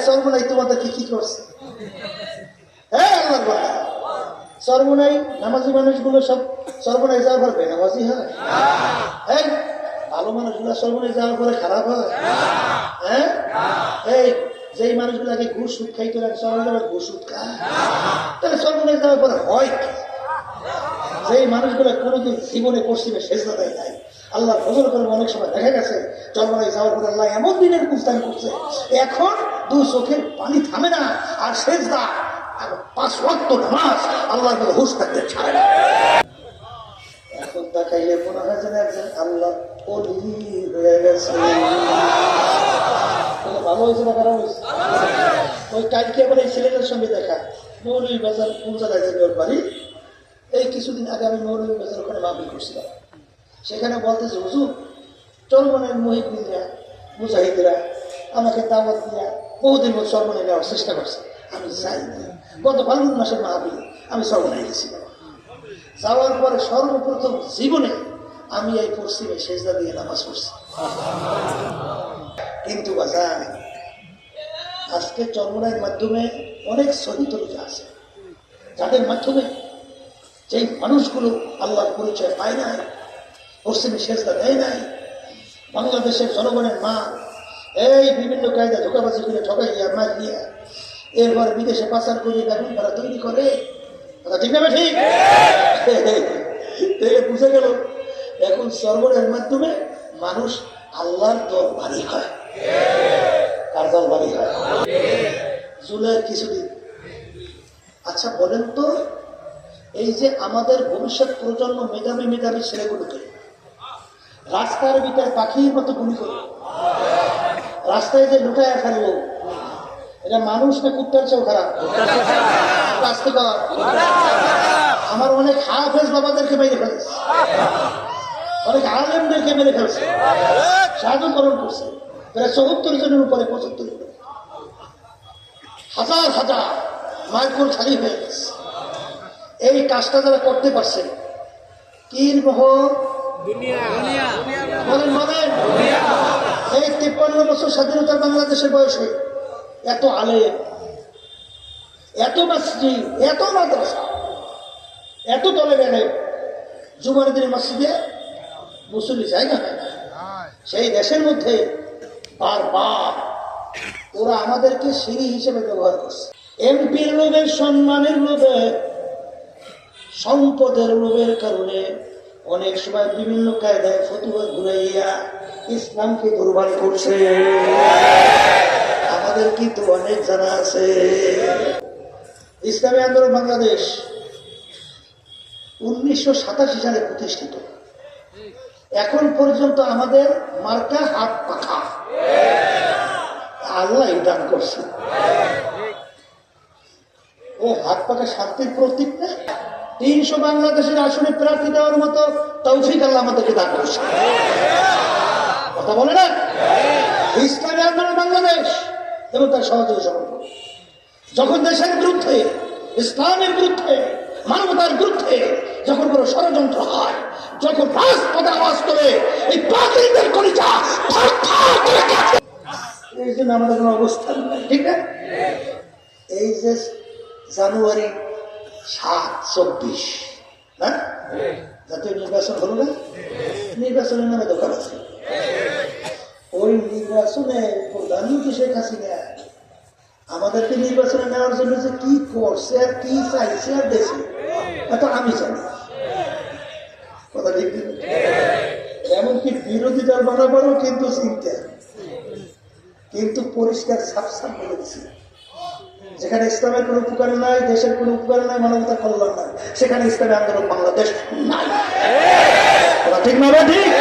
সর্বনাই তোমাদেরকে কি করছে? হ্যাঁ আল্লাহ বলে সর্বনাই নামাজি মানুষগুলো সব সর্বনাই যাওয়ার পর বেনামাজি হয়? হ্যাঁ ভালো মানুষগুলো সর্বনাই যাওয়ার পরে খারাপ হয়? হ্যাঁ এই যেই মানুষগুলাকে ঘুষ সুদ খাইতে লাগে সর্বনাই ঘুষ সুদ খায়, তাহলে সর্বনাই যাওয়ার পরে হয় কি? যেই মানুষগুলো কোনোদিন জীবনে পশ্চিমে সেজদা দেয় নাই, আল্লাহ ফজল করে অনেক সময় দেখা গেছে চরমায় যাওয়ার পরে আল্লাহ এমন দিনের কুস্তান করছে এখন দু চোখের পানি থামে না, আর সেজদা আর 5 ওয়াক্ত নামাজ আল্লাহর কাছে হুঁশ থাকতে ছাড়ে না। এখন তাকাইলে মনে হয় যেন একজন আল্লাহ ওলি হয়ে গেছে। ভালো হয়েছে না খারাপ হয়েছে? ওই কালকে আবার এই ছেলেটার সঙ্গে দেখা মৌলভী বাজার পৌঁছালায় যাবে ওর বাড়ি। এই কিছুদিন আগে আমি মৌলভী বাজার ওখানে মাহফিল করছিলাম, সেখানে বলতেছে হুজুর চরমনের মুহিদ্দিনরা মুজাহিদরা আমাকে দাওয়াত দিয়া বহুদিন চরমনে নেওয়ার চেষ্টা করছে, আমি যাইনি। গত ফাল্গুন মাসের মাহফিলে আমি চরমনে গেছিলাম। যাওয়ার পরে সর্বপ্রথম জীবনে আমি এই পশ্চিমে সেজদা দিয়ে নামাজ পড়ছি। কিন্তু বাজার আজকে চরমনের মাধ্যমে অনেক সহি তরিকা আছে, যাদের মাধ্যমে যেই মানুষগুলো আল্লাহর পরিচয় পায় নাই, পশ্চিমে সেজদা দেয় নাই, বাংলাদেশের জনগণের মা এই বিভিন্ন কায়দা ধোকাবাজি করে ঠকাইয়া মার দিয়া এরপর বিদেশে পাচার করে বেগুন ভাড়া তৈরি করে, কথা ঠিক না ঠিক? বুঝে গেল এখন সর্বরের মাধ্যমে মানুষ আল্লাহর দরবারি হয়। কার দরবারি হয়? জুলাইয়ের কিছুদিন। আচ্ছা বলেন তো, এই যে আমাদের ভবিষ্যৎ প্রজন্ম মেধাবী মেধাবী ছেলেগুলোকে রাস্তার ভিতরে পাখির মতো গুলি করে রাস্তায় যে লুটায় ফেললো, এটা মানুষ না কুত্তার চেয়েও খারাপ? আমার অনেক হাফেজ বাবাদেরকে মেরে ফেলেছে, অনেক আলেমদেরকে মেরে ফেলছে, সাধুকরণ করছে প্রায় 74 জনের উপরে, 75 জন, হাজার হাজার মাইকুল খালি হয়ে গেছে। এই কাজটা যারা করতে পারছে কির মোহর বলেন বলেন, এই 53 বছর স্বাধীনতার বাংলাদেশের বয়সে এত আলেম, এত মসজিদ, এত মাদ্রাসা, এত দলে বেড়ে জুমার দিনের মসজিদে মুসল্লি জায়গা হয় না। সেই দেশের মধ্যে বারবার ওরা আমাদেরকে সিঁড়ি হিসেবে ব্যবহার করছে। এমপির লোভের, সম্মানের লোভে, সম্পদের লোভের কারণে অনেক সময় বিভিন্ন কায়দায় ফতুয়া ঘুরাইয়া ইসলামকে দুর্বল করছে। আমাদের কিন্তু অনেক জানা আছে। ইসলামী আন্দোলন বাংলাদেশ 1987 সালে প্রতিষ্ঠিত, এখন পর্যন্ত আমাদের মার্কা হাত পাখা। আল্লাহ দান করছে, ও হাত পাখা শান্তির প্রতীক না? 300 বাংলাদেশের আসনে প্রার্থী দেওয়ার মতো তৌফিক আল্লাহ আমাদেরকে দান করছে। কথা বলে না? ইসলামী আন্দোলন বাংলাদেশ এবং তার সহযোগী সংগঠন যখন দেশের বিরুদ্ধে, ইসলামের বিরুদ্ধে, মানবতার বিরুদ্ধে যখন কোনো ষড়যন্ত্র হয়, যখন রাজপথে আওয়াজ করে এই পাগলদের কলিজা থরথর করে কাঁপে, এই জন্য আমাদের কোনো অবস্থান নাই, ঠিক না? এই যে জানুয়ারি 7-24 না জাতীয় নির্বাচন হলো না, নির্বাচনের নামে দোকান আছে। ওই নির্বাচনে প্রধানমন্ত্রী শেখ হাসিনা আমাদেরকে নির্বাচনে নেওয়ার জন্য যে কি করছে আর কি চাইছে আর দেশে, এটা আমি জানি। কথা ঠিক, এমনকি বিরোধী দল বানাবারও কিন্তু চিন্তা, কিন্তু পরিষ্কার সাফ বলে দিচ্ছে যেখানে ইসলামের কোনো উপকার নাই, দেশের কোনো উপকার নাই, মানবতার কল্যাণ নাই, সেখানে ইসলামী আন্দোলন বাংলাদেশ নাই। ঠিক না? ঠিক।